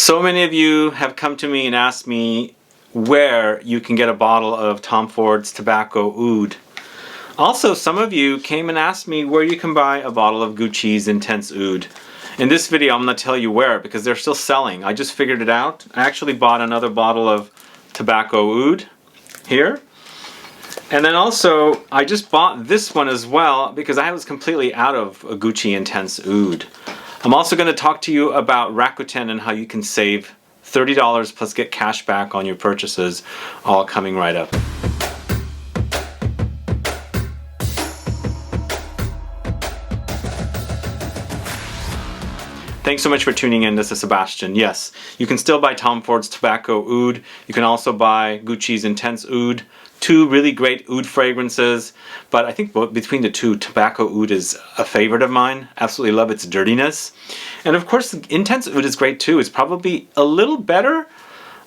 So many of you have come to me and asked me where you can get a bottle of Tom Ford's Tobacco Oud. Also, some of you came and asked me where you can buy a bottle of Gucci's Intense Oud. In this video, I'm going to tell you where because they're still selling. I just figured it out. I actually bought another bottle of Tobacco Oud here. And then also, I just bought this one as well because I was completely out of a Gucci Intense Oud. I'm also going to talk to you about Rakuten and how you can save $30 plus get cash back on your purchases, all coming right up. Thanks so much for tuning in. This is Sebastian. Yes, you can still buy Tom Ford's Tobacco Oud. You can also buy Gucci's Intense Oud. Two really great oud fragrances, but I think between the two, Tobacco Oud is a favorite of mine. Absolutely love its dirtiness. And of course, Intense Oud is great too. It's probably a little better,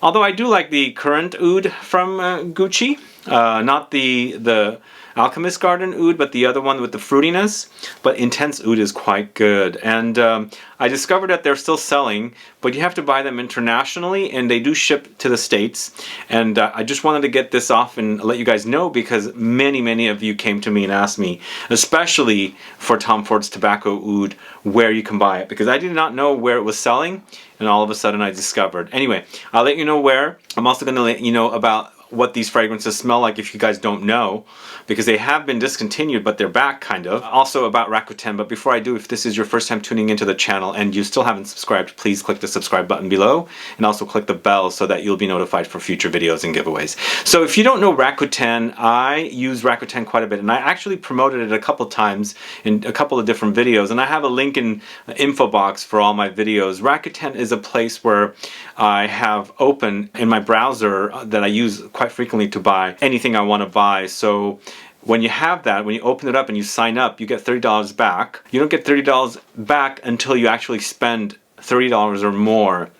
although I do like the current oud from Gucci. Not the Alchemist Garden Oud, but the other one with the fruitiness. But Intense Oud is quite good. And I discovered that they're still selling, but you have to buy them internationally, and they do ship to the States. And I just wanted to get this off and let you guys know because many of you came to me and asked me, especially for Tom Ford's Tobacco Oud, where you can buy it. Because I did not know where it was selling, and all of a sudden I discovered. Anyway, I'll let you know where. I'm also going to let you know about what these fragrances smell like if you guys don't know, because they have been discontinued but they're back kind of. Also about Rakuten, but before I do, if this is your first time tuning into the channel and you still haven't subscribed, please click the subscribe button below and also click the bell so that you'll be notified for future videos and giveaways. So if you don't know Rakuten, I use Rakuten quite a bit and I actually promoted it a couple times in a couple of different videos, and I have a link in the info box for all my videos. Rakuten is a place where I have open in my browser that I use quite frequently to buy anything I want to buy. So when you have that, when you open it up and you sign up, you get $30 back. You don't get $30 back until you actually spend $30 or more.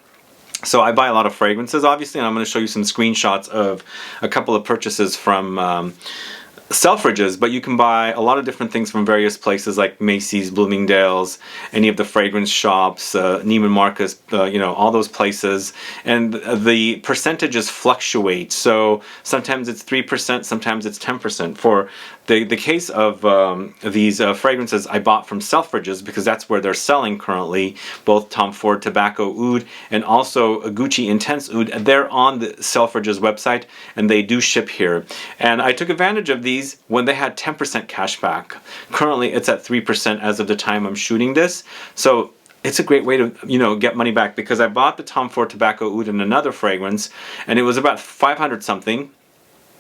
So I buy a lot of fragrances, obviously, and I'm going to show you some screenshots of a couple of purchases from Selfridges, but you can buy a lot of different things from various places like Macy's, Bloomingdale's, any of the fragrance shops, Neiman Marcus, you know, all those places. And the percentages fluctuate. So sometimes it's 3%, sometimes it's 10%. For the case of these fragrances I bought from Selfridges, because that's where they're selling currently, both Tom Ford Tobacco Oud and also Gucci Intense Oud. They're on the Selfridges website and they do ship here. And I took advantage of these when they had 10% cash back. Currently it's at 3% as of the time I'm shooting this. So it's a great way to, you know, get money back, because I bought the Tom Ford Tobacco Oud and another fragrance and it was about 500 something.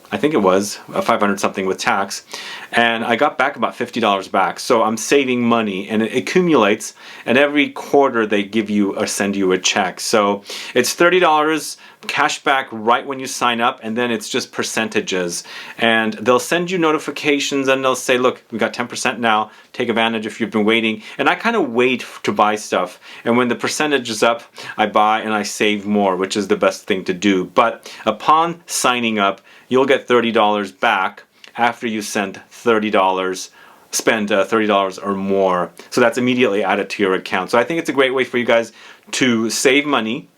I think it was 500 something with tax, and I got back about $50 back. So I'm saving money, and it accumulates, and every quarter they give you or send you a check. So it's $30 cash back right when you sign up, and then it's just percentages. And they'll send you notifications and they'll say, look, we got 10% now, take advantage if you've been waiting. And I kind of wait to buy stuff, and when the percentage is up, I buy and I save more, which is the best thing to do. But upon signing up, you'll get $30 back after you spend $30 or more. So that's immediately added to your account. So I think it's a great way for you guys to save money.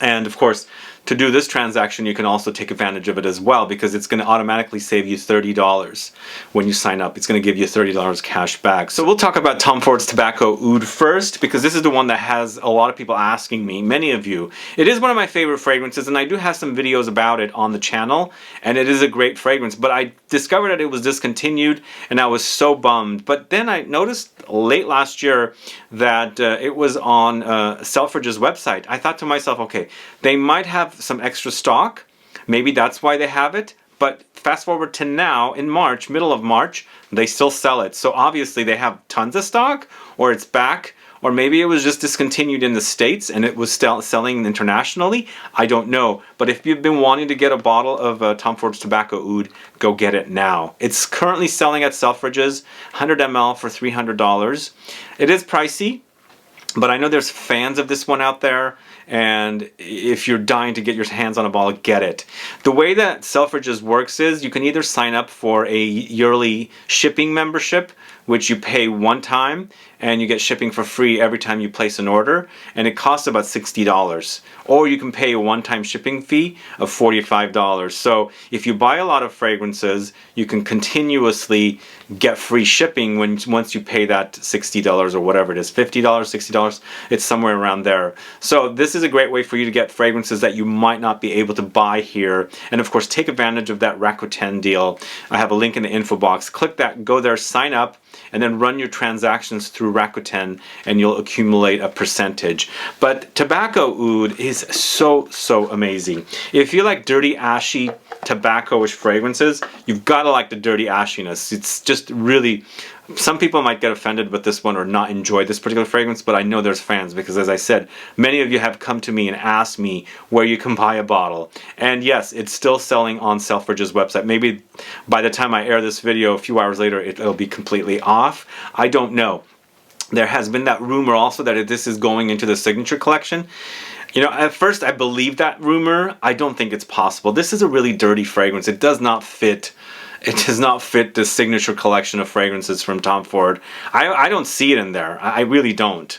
And of course, to do this transaction, you can also take advantage of it as well, because it's going to automatically save you $30 when you sign up. It's going to give you $30 cash back. So we'll talk about Tom Ford's Tobacco Oud first, because this is the one that has a lot of people asking me, many of you. It is one of my favorite fragrances, and I do have some videos about it on the channel, and it is a great fragrance. But I discovered that it was discontinued, and I was so bummed. But then I noticed late last year that it was on Selfridges' website. I thought to myself, okay, they might have some extra stock, maybe that's why they have it. But fast forward to now, in March, middle of March, they still sell it. So obviously they have tons of stock, or it's back, or maybe it was just discontinued in the States and it was still selling internationally. I don't know. But if you've been wanting to get a bottle of Tom Ford's Tobacco Oud, go get it now. It's currently selling at Selfridges, 100 ml for $300. It is pricey, but I know there's fans of this one out there, and if you're dying to get your hands on a bottle, get it. The way that Selfridges works is you can either sign up for a yearly shipping membership, which you pay one time and you get shipping for free every time you place an order, and it costs about $60. Or you can pay a one-time shipping fee of $45. So if you buy a lot of fragrances, you can continuously get free shipping once you pay that $60 or whatever it is, $50, $60, it's somewhere around there. So this is a great way for you to get fragrances that you might not be able to buy here. And of course, take advantage of that Rakuten deal. I have a link in the info box. Click that, go there, sign up, and then run your transactions through Rakuten, and you'll accumulate a percentage. But Tobacco Oud is so amazing. If you like dirty, ashy, tobacco-ish fragrances, you've got to like the dirty ashiness. It's just really, some people might get offended with this one or not enjoy this particular fragrance, but I know there's fans because, as I said, many of you have come to me and asked me where you can buy a bottle. And yes, it's still selling on Selfridge's website. Maybe by the time I air this video, a few hours later, it'll be completely off. I don't know. There has been that rumor also that this is going into the Signature collection. You know, at first I believed that rumor. I don't think it's possible. This is a really dirty fragrance. It does not fit. It does not fit the Signature collection of fragrances from Tom Ford. I don't see it in there. I really don't.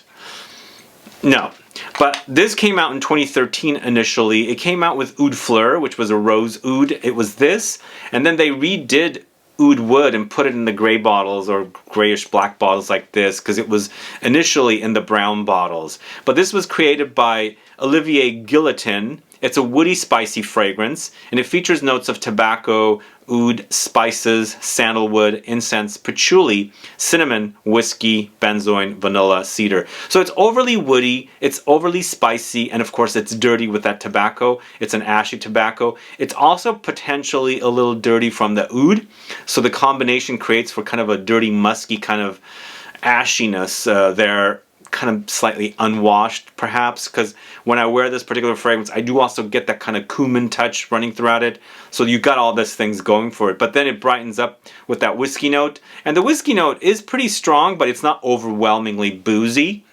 No. But this came out in 2013 initially. It came out with Oud Fleur, which was a rose oud. It was this. And then they redid Oud Wood and put it in the gray bottles or grayish black bottles like this, because it was initially in the brown bottles. But this was created by Olivier Gillotin. It's a woody, spicy fragrance, and it features notes of tobacco, oud, spices, sandalwood, incense, patchouli, cinnamon, whiskey, benzoin, vanilla, cedar. So it's overly woody, it's overly spicy, and of course it's dirty with that tobacco. It's an ashy tobacco. It's also potentially a little dirty from the oud, so the combination creates for kind of a dirty, musky kind of ashiness there. Kind of slightly unwashed perhaps, because when I wear this particular fragrance I do also get that kind of cumin touch running throughout it, so you got all these things going for it. But then it brightens up with that whiskey note, and the whiskey note is pretty strong, but it's not overwhelmingly boozy.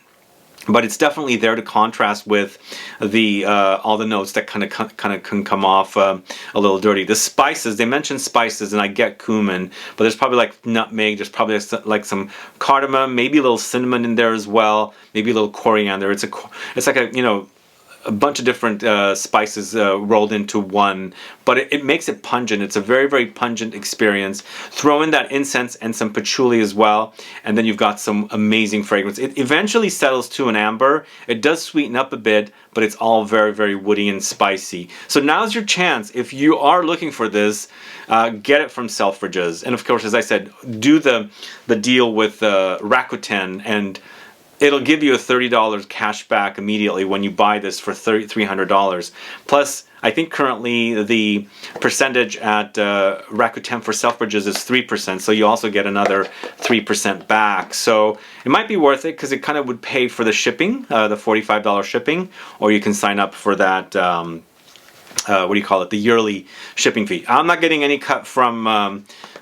But it's definitely there to contrast with the all the notes that kind of can come off a little dirty. The spices, they mentioned spices, and I get cumin, but there's probably like nutmeg. There's probably like some cardamom, maybe a little cinnamon in there as well, maybe a little coriander. It's like a, you know, a bunch of different spices rolled into one, but it makes it pungent. It's a very pungent experience. Throw in that incense and some patchouli as well, and then you've got some amazing fragrance. It eventually settles to an amber. It does sweeten up a bit, but it's all very woody and spicy. So now's your chance. If you are looking for this, get it from Selfridges. And of course, as I said, do the deal with Rakuten, and it'll give you a $30 cash back immediately when you buy this for $300. Plus, I think currently the percentage at Rakuten for Selfridges is 3%, so you also get another 3% back. So it might be worth it because it kind of would pay for the shipping, the $45 shipping, or you can sign up for that, what do you call it, the yearly shipping fee. I'm not getting any cut from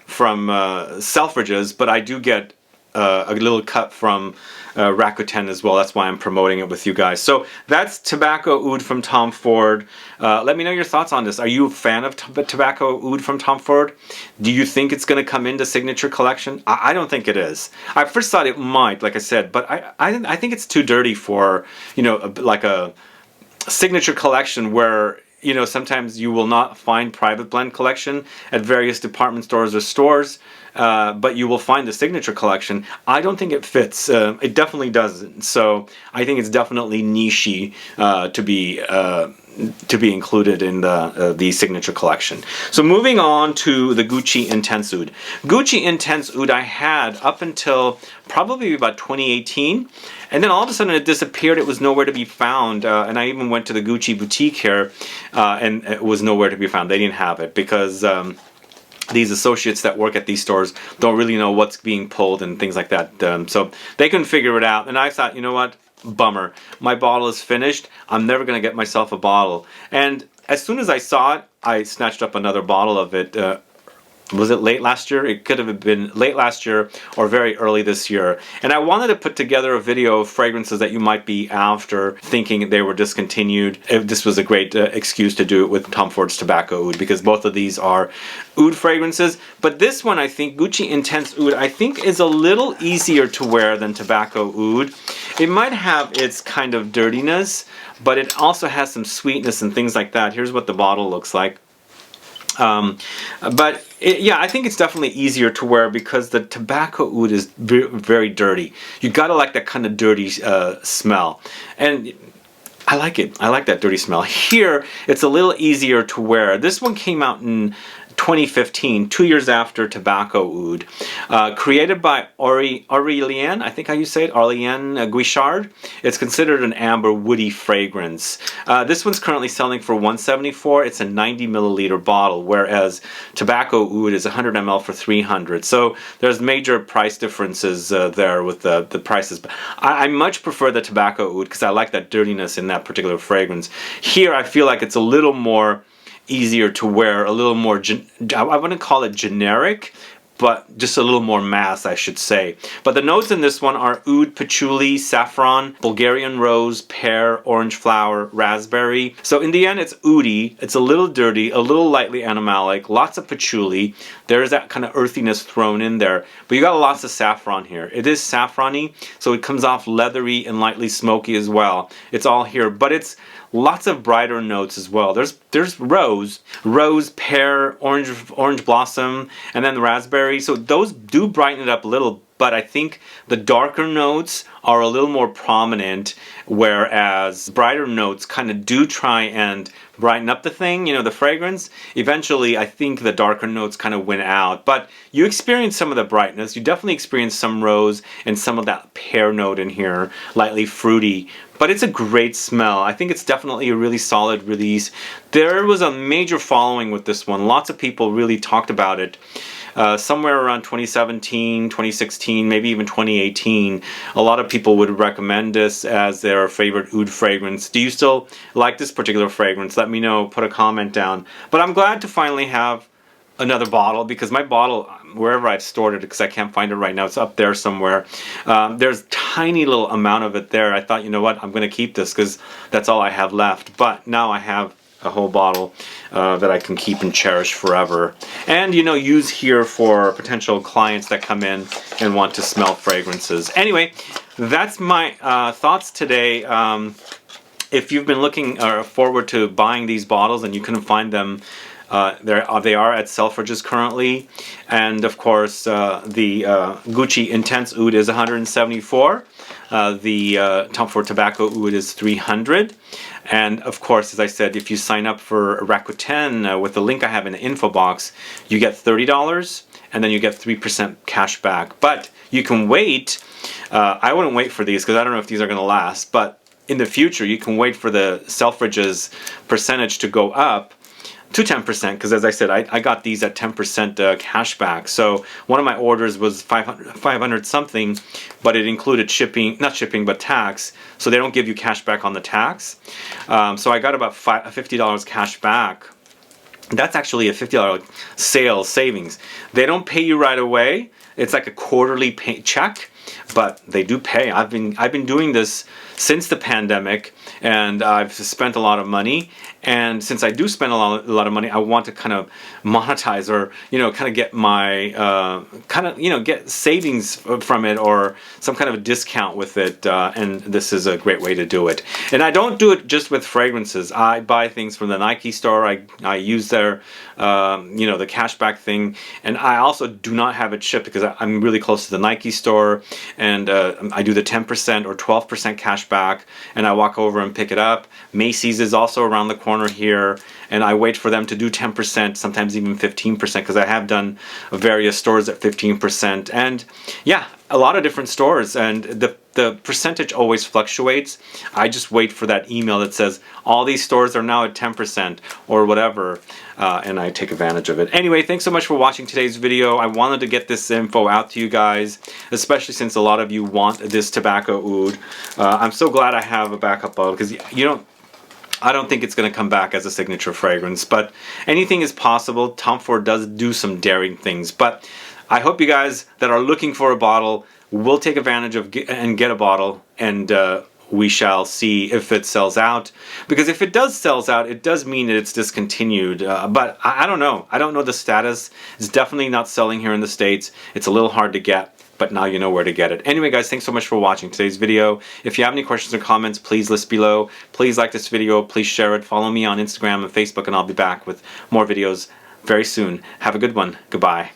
Selfridges, but I do get a little cut from Rakuten as well. That's why I'm promoting it with you guys. So that's Tobacco Oud from Tom Ford. Let me know your thoughts on this. Are you a fan of Tobacco Oud from Tom Ford? Do you think it's going to come into Signature collection? I don't think it is. I first thought it might, like I said, but I think it's too dirty for, you know, like a Signature collection where, you know, sometimes you will not find private blend collection at various department stores or stores, but you will find the Signature collection. I don't think it fits. It definitely doesn't. So I think it's definitely niche-y to be included in the Signature collection. So moving on to the Gucci Intense Oud. Gucci Intense Oud I had up until probably about 2018, and then all of a sudden it disappeared. It was nowhere to be found, and I even went to the Gucci boutique here, and it was nowhere to be found. They didn't have it because these associates that work at these stores don't really know what's being pulled and things like that. So they couldn't figure it out, and I thought, you know what? Bummer. My bottle is finished. I'm never going to get myself a bottle. And as soon as I saw it, I snatched up another bottle of it was it late last year? It could have been late last year or very early this year. And I wanted to put together a video of fragrances that you might be after thinking they were discontinued. This was a great excuse to do it with Tom Ford's Tobacco Oud, because both of these are oud fragrances. But this one, I think, Gucci Intense Oud, I think is a little easier to wear than Tobacco Oud. It might have its kind of dirtiness, but it also has some sweetness and things like that. Here's what the bottle looks like. Yeah, I think it's definitely easier to wear because the Tobacco Oud is very dirty. You gotta like that kind of dirty smell, and I like it. I like that dirty smell. Here, it's a little easier to wear. This one came out in 2015, 2 years after Tobacco Oud. Created by Aurélien, I think how you say it, Aurélien Guichard. It's considered an amber woody fragrance. This one's currently selling for $174. It's a 90 milliliter bottle, whereas Tobacco Oud is 100 ml for $300. So there's major price differences there with the prices. But I much prefer the Tobacco Oud because I like that dirtiness in that particular fragrance. Here I feel like it's a little more easier to wear, a little more, I wouldn't call it generic, but just a little more mass, I should say. But the notes in this one are oud, patchouli, saffron, Bulgarian rose, pear, orange flower, raspberry. So in the end, it's oudy. It's a little dirty, a little lightly animalic, lots of patchouli. There is that kind of earthiness thrown in there. But you got lots of saffron here. It is saffrony, so it comes off leathery and lightly smoky as well. It's all here, but it's lots of brighter notes as well. There's rose, pear, orange blossom, and then the raspberry. So those do brighten it up a little, but I think the darker notes are a little more prominent, whereas brighter notes kind of do try and brighten up the thing, you know, the fragrance. Eventually, I think the darker notes kind of win out, but you experience some of the brightness. You definitely experience some rose and some of that pear note in here, lightly fruity. But it's a great smell. I think it's definitely a really solid release. There was a major following with this one. Lots of people really talked about it. Somewhere around 2017, 2016, maybe even 2018, a lot of people would recommend this as their favorite oud fragrance. Do you still like this particular fragrance? Let me know, put a comment down. But I'm glad to finally have another bottle, because my bottle, wherever I've stored it, because I can't find it right now, it's up there somewhere. There's tiny little amount of it there. I thought, you know what, I'm going to keep this because that's all I have left. But now I have a whole bottle that I can keep and cherish forever, and you know, use here for potential clients that come in and want to smell fragrances. Anyway, that's my thoughts today. If you've been looking forward to buying these bottles and you couldn't find them, they are at Selfridges currently, and of course the Gucci Intense Oud is $174. The Tom Ford Tobacco Oud is $300. And of course, as I said, if you sign up for Rakuten with the link I have in the info box, you get $30, and then you get 3% cash back. But you can wait. I wouldn't wait for these because I don't know if these are going to last. But in the future, you can wait for the Selfridges percentage to go up to 10%, because as I said, I got these at 10% cash back. So one of my orders was 500 something, but it included shipping, not shipping, but tax. So they don't give you cash back on the tax. So I got about $50 cash back. That's actually a $50 sales savings. They don't pay you right away. It's like a quarterly check, but they do pay. I've been doing this since the pandemic, and I've spent a lot of money. And since I do spend a lot of money, I want to kind of monetize, or kind of get my get savings from it, or some kind of a discount with it. And this is a great way to do it. And I don't do it just with fragrances. I buy things from the Nike store. I use their the cashback thing, and I also do not have it shipped because I'm really close to the Nike store, and I do the 10% or 12% cashback, and I walk over and pick it up. Macy's is also around the corner here, and I wait for them to do 10%, sometimes even 15%, because I have done various stores at 15%, and yeah, a lot of different stores, and the percentage always fluctuates. I just wait for that email that says all these stores are now at 10% or whatever, and I take advantage of it. Anyway, thanks so much for watching today's video. I wanted to get this info out to you guys, especially since a lot of you want this Tobacco Oud. I'm so glad I have a backup bottle, because I don't think it's going to come back as a signature fragrance, but anything is possible. Tom Ford does do some daring things, but I hope you guys that are looking for a bottle will take advantage of and get a bottle, and we shall see if it sells out. Because if it does sells out, it does mean that it's discontinued. But I don't know. I don't know the status. It's definitely not selling here in the States. It's a little hard to get, but now you know where to get it. Anyway, guys, thanks so much for watching today's video. If you have any questions or comments, please list below. Please like this video. Please share it. Follow me on Instagram and Facebook, and I'll be back with more videos very soon. Have a good one. Goodbye.